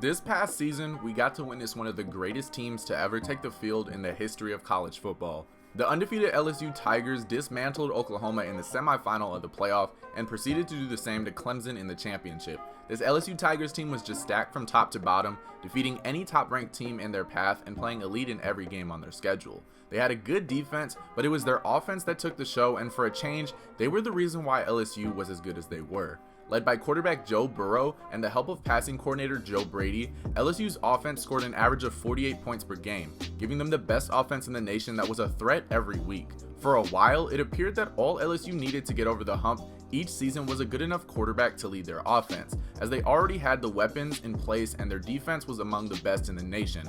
This past season, we got to witness one of the greatest teams to ever take the field in the history of college football. The undefeated LSU Tigers dismantled Oklahoma in the semifinal of the playoff and proceeded to do the same to Clemson in the championship. This LSU Tigers team was just stacked from top to bottom, defeating any top-ranked team in their path and playing elite in every game on their schedule. They had a good defense, but it was their offense that took the show, and for a change, they were the reason why LSU was as good as they were. Led by quarterback Joe Burrow and the help of passing coordinator Joe Brady, LSU's offense scored an average of 48 points per game, giving them the best offense in the nation that was a threat every week. For a while, it appeared that all LSU needed to get over the hump each season was a good enough quarterback to lead their offense, as they already had the weapons in place and their defense was among the best in the nation.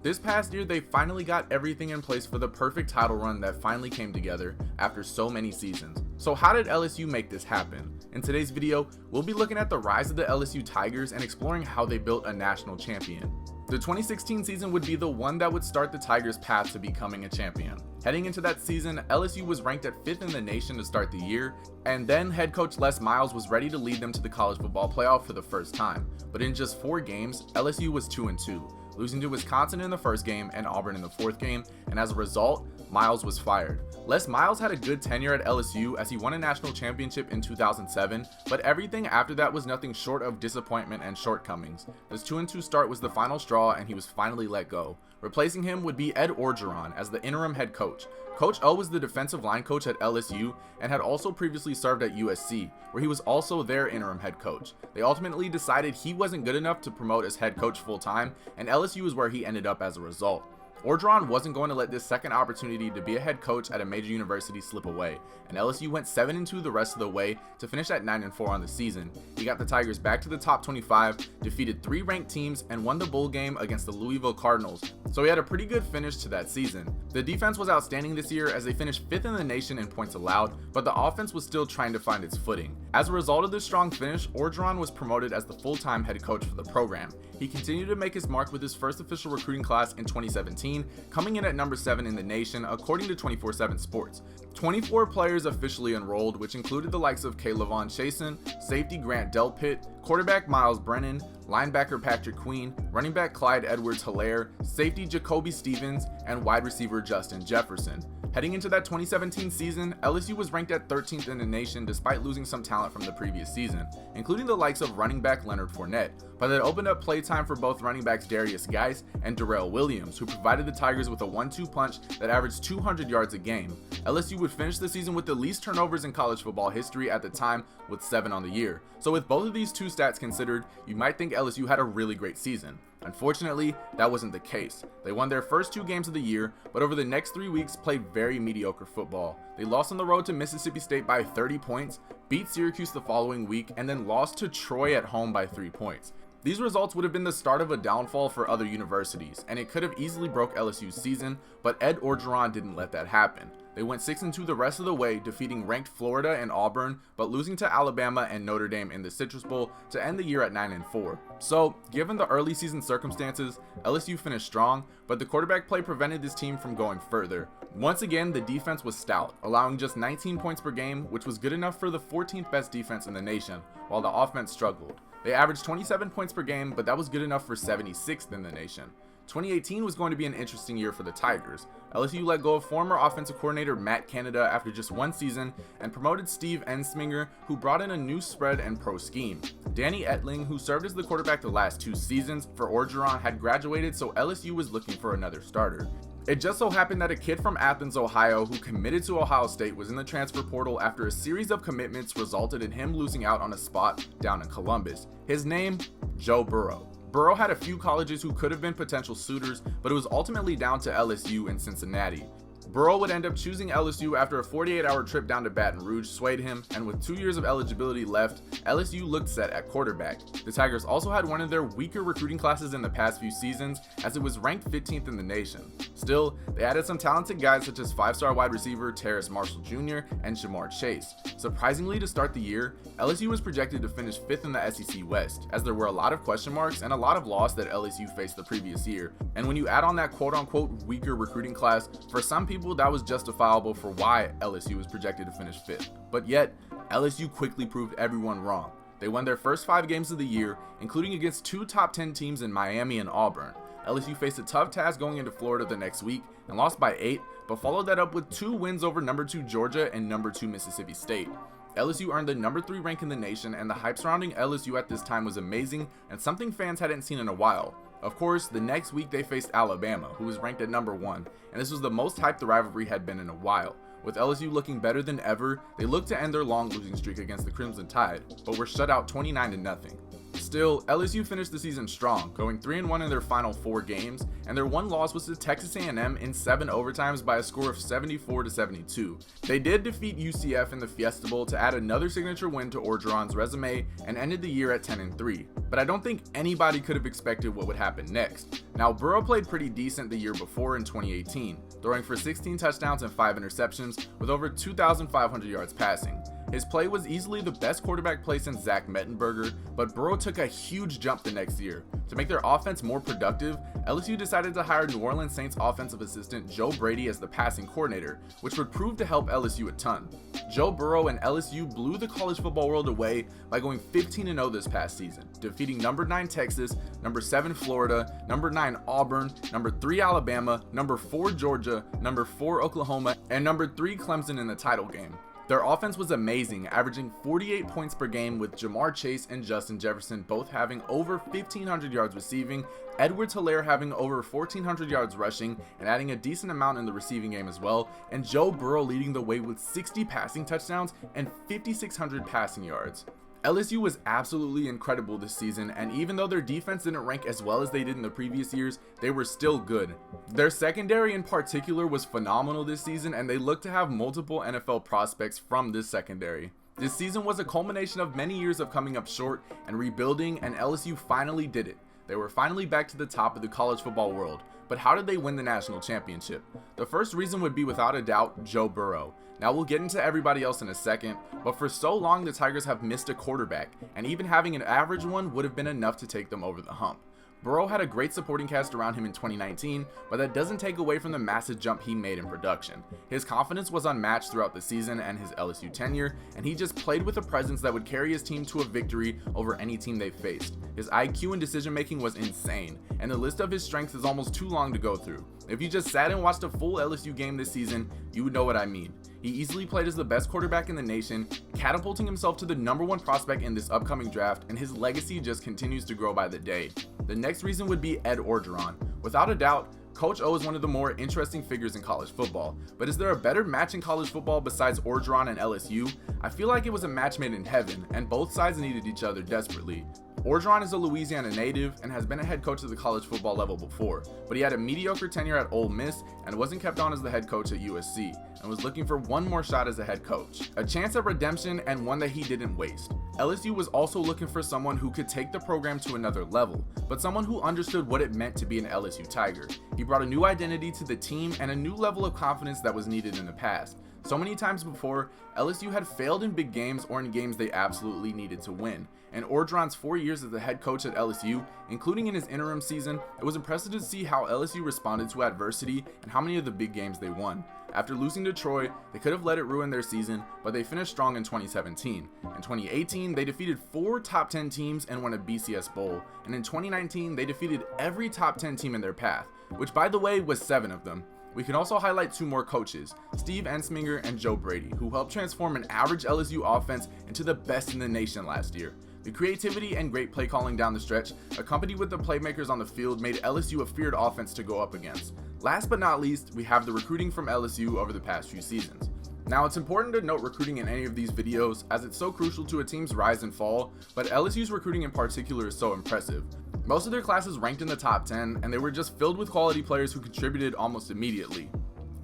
This past year, they finally got everything in place for the perfect title run that finally came together after so many seasons. So how did LSU make this happen? In today's video, we'll be looking at the rise of the LSU Tigers and exploring how they built a national champion. The 2016 season would be the one that would start the Tigers' path to becoming a champion. Heading into that season, LSU was ranked at 5th in the nation to start the year, and then head coach Les Miles was ready to lead them to the college football playoff for the first time. But in just 4 games, LSU was 2-2. Losing to Wisconsin in the first game and Auburn in the fourth game, and as a result, Miles was fired. Les Miles had a good tenure at LSU as he won a national championship in 2007, but everything after that was nothing short of disappointment and shortcomings. This 2-2 start was the final straw and he was finally let go. Replacing him would be Ed Orgeron as the interim head coach. Coach O was the defensive line coach at LSU and had also previously served at USC, where he was also their interim head coach. They ultimately decided he wasn't good enough to promote as head coach full time, and LSU is where he ended up as a result. Orgeron wasn't going to let this second opportunity to be a head coach at a major university slip away, and LSU went 7-2 the rest of the way to finish at 9-4 on the season. He got the Tigers back to the top 25, defeated 3 ranked teams, and won the bowl game against the Louisville Cardinals, so he had a pretty good finish to that season. The defense was outstanding this year as they finished 5th in the nation in points allowed, but the offense was still trying to find its footing. As a result of this strong finish, Orgeron was promoted as the full-time head coach for the program. He continued to make his mark with his first official recruiting class in 2017, coming in at number 7 in the nation according to 24/7 Sports. 24 players officially enrolled, which included the likes of K'Lavon Chasen, safety Grant Delpit, quarterback Miles Brennan, linebacker Patrick Queen, running back Clyde Edwards-Helaire, safety Jacoby Stevens, and wide receiver Justin Jefferson. Heading into that 2017 season, LSU was ranked at 13th in the nation despite losing some talent from the previous season, including the likes of running back Leonard Fournette, but that opened up playtime for both running backs Darius Geis and Darrell Williams, who provided the Tigers with a 1-2 punch that averaged 200 yards a game. LSU would finish the season with the least turnovers in college football history at the time, with 7 on the year. So with both of these two stats considered, you might think LSU had a really great season. Unfortunately, that wasn't the case. They won their first 2 games of the year, but over the next 3 weeks played very mediocre football. They lost on the road to Mississippi State by 30 points, beat Syracuse the following week, and then lost to Troy at home by 3 points. These results would have been the start of a downfall for other universities, and it could have easily broke LSU's season, but Ed Orgeron didn't let that happen. They went 6-2 the rest of the way, defeating ranked Florida and Auburn, but losing to Alabama and Notre Dame in the Citrus Bowl to end the year at 9-4. So, given the early season circumstances, LSU finished strong, but the quarterback play prevented this team from going further. Once again, the defense was stout, allowing just 19 points per game, which was good enough for the 14th best defense in the nation, while the offense struggled. They averaged 27 points per game, but that was good enough for 76th in the nation. 2018 was going to be an interesting year for the Tigers. LSU let go of former offensive coordinator Matt Canada after just 1 season and promoted Steve Ensminger, who brought in a new spread and pro scheme. Danny Etling, who served as the quarterback the last 2 seasons for Orgeron, had graduated, so LSU was looking for another starter. It just so happened that a kid from Athens, Ohio, who committed to Ohio State was in the transfer portal after a series of commitments resulted in him losing out on a spot down in Columbus. His name, Joe Burrow. Burrow had a few colleges who could have been potential suitors, but it was ultimately down to LSU and Cincinnati. Burrow would end up choosing LSU after a 48-hour trip down to Baton Rouge swayed him, and with 2 years of eligibility left, LSU looked set at quarterback. The Tigers also had one of their weaker recruiting classes in the past few seasons, as it was ranked 15th in the nation. Still, they added some talented guys such as 5-star wide receiver Terrace Marshall Jr. and Jamar Chase. Surprisingly, to start the year, LSU was projected to finish 5th in the SEC West, as there were a lot of question marks and a lot of loss that LSU faced the previous year. And when you add on that quote-unquote weaker recruiting class, for some people that was justifiable for why LSU was projected to finish 5th. But yet, LSU quickly proved everyone wrong. They won their first 5 games of the year, including against 2 top 10 teams in Miami and Auburn. LSU faced a tough task going into Florida the next week and lost by 8, but followed that up with 2 wins over number 2 Georgia and number 2 Mississippi State. LSU earned the number 3 rank in the nation, and the hype surrounding LSU at this time was amazing and something fans hadn't seen in a while. Of course, the next week they faced Alabama, who was ranked at number 1, and this was the most hyped the rivalry had been in a while. With LSU looking better than ever, they looked to end their long losing streak against the Crimson Tide, but were shut out 29-0. Still, LSU finished the season strong, going 3-1 in their final 4 games, and their one loss was to Texas A&M in 7 overtimes by a score of 74-72. They did defeat UCF in the Fiesta Bowl to add another signature win to Orgeron's resume and ended the year at 10-3, but I don't think anybody could have expected what would happen next. Now, Burrow played pretty decent the year before in 2018, throwing for 16 touchdowns and 5 interceptions with over 2,500 yards passing. His play was easily the best quarterback play since Zach Mettenberger, but Burrow took a huge jump the next year. To make their offense more productive, LSU decided to hire New Orleans Saints offensive assistant Joe Brady as the passing coordinator, which would prove to help LSU a ton. Joe Burrow and LSU blew the college football world away by going 15-0 this past season, defeating number 9 Texas, number 7 Florida, number 9 Auburn, number 3 Alabama, number 4 Georgia, number 4 Oklahoma, and number 3 Clemson in the title game. Their offense was amazing, averaging 48 points per game, with Jamar Chase and Justin Jefferson both having over 1,500 yards receiving, Edwards-Helaire having over 1,400 yards rushing and adding a decent amount in the receiving game as well, and Joe Burrow leading the way with 60 passing touchdowns and 5,600 passing yards. LSU was absolutely incredible this season, and even though their defense didn't rank as well as they did in the previous years, they were still good. Their secondary in particular was phenomenal this season, and they look to have multiple NFL prospects from this secondary. This season was a culmination of many years of coming up short and rebuilding, and LSU finally did it. They were finally back to the top of the college football world. But how did they win the national championship? The first reason would be without a doubt Joe Burrow. Now we'll get into everybody else in a second, but for so long the Tigers have missed a quarterback, and even having an average one would have been enough to take them over the hump. Burrow had a great supporting cast around him in 2019, but that doesn't take away from the massive jump he made in production. His confidence was unmatched throughout the season and his LSU tenure, and he just played with a presence that would carry his team to a victory over any team they faced. His IQ and decision making was insane, and the list of his strengths is almost too long to go through. If you just sat and watched a full LSU game this season, you would know what I mean. He easily played as the best quarterback in the nation, catapulting himself to the number 1 prospect in this upcoming draft, and his legacy just continues to grow by the day. The next reason would be Ed Orgeron. Without a doubt, Coach O is one of the more interesting figures in college football, but is there a better match in college football besides Orgeron and LSU? I feel like it was a match made in heaven, and both sides needed each other desperately. Orgeron is a Louisiana native and has been a head coach at the college football level before, but he had a mediocre tenure at Ole Miss and wasn't kept on as the head coach at USC, and was looking for one more shot as a head coach. A chance at redemption, and one that he didn't waste. LSU was also looking for someone who could take the program to another level, but someone who understood what it meant to be an LSU Tiger. He brought a new identity to the team and a new level of confidence that was needed in the past. So many times before, LSU had failed in big games or in games they absolutely needed to win. And Orgeron's 4 years as the head coach at LSU, including in his interim season, it was impressive to see how LSU responded to adversity and how many of the big games they won. After losing to Troy, they could have let it ruin their season, but they finished strong in 2017. In 2018, they defeated 4 top 10 teams and won a BCS Bowl. And in 2019, they defeated every top 10 team in their path, which by the way was 7 of them. We can also highlight 2 more coaches, Steve Ensminger and Joe Brady, who helped transform an average LSU offense into the best in the nation last year. The creativity and great play calling down the stretch, accompanied with the playmakers on the field, made LSU a feared offense to go up against. Last but not least, we have the recruiting from LSU over the past few seasons. Now, it's important to note recruiting in any of these videos as it's so crucial to a team's rise and fall, but LSU's recruiting in particular is so impressive. Most of their classes ranked in the top 10, and they were just filled with quality players who contributed almost immediately.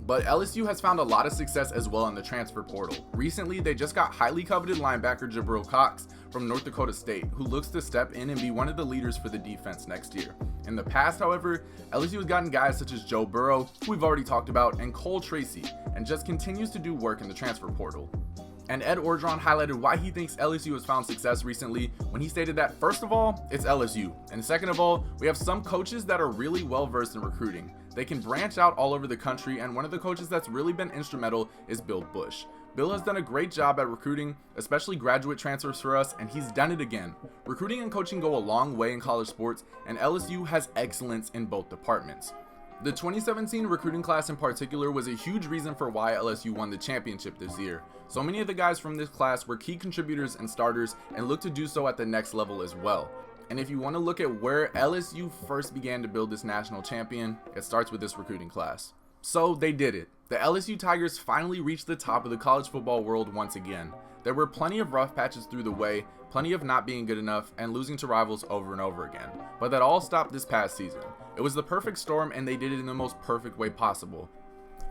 But LSU has found a lot of success as well in the transfer portal. Recently, they just got highly coveted linebacker Jabril Cox from North Dakota State, who looks to step in and be one of the leaders for the defense next year. In the past, however, LSU has gotten guys such as Joe Burrow, who we've already talked about, and Cole Tracy, and just continues to do work in the transfer portal. And Ed Orgeron highlighted why he thinks LSU has found success recently when he stated that, first of all, it's LSU, and second of all, we have some coaches that are really well versed in recruiting. They can branch out all over the country, and one of the coaches that's really been instrumental is Bill Busch. Bill has done a great job at recruiting, especially graduate transfers for us, and he's done it again. Recruiting and coaching go a long way in college sports, and LSU has excellence in both departments. The 2017 recruiting class in particular was a huge reason for why LSU won the championship this year. So many of the guys from this class were key contributors and starters and look to do so at the next level as well. And if you want to look at where LSU first began to build this national champion, it starts with this recruiting class. So they did it. The LSU Tigers finally reached the top of the college football world once again. There were plenty of rough patches through the way, plenty of not being good enough, and losing to rivals over and over again. But that all stopped this past season. It was the perfect storm, and they did it in the most perfect way possible.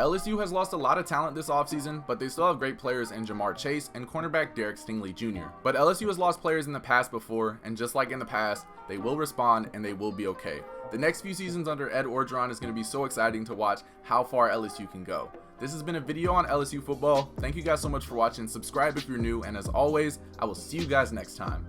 LSU has lost a lot of talent this offseason, but they still have great players in Jamar Chase and cornerback Derek Stingley Jr. But LSU has lost players in the past before, and just like in the past, they will respond and they will be okay. The next few seasons under Ed Orgeron is going to be so exciting to watch how far LSU can go. This has been a video on LSU football. Thank you guys so much for watching. Subscribe if you're new, and as always, I will see you guys next time.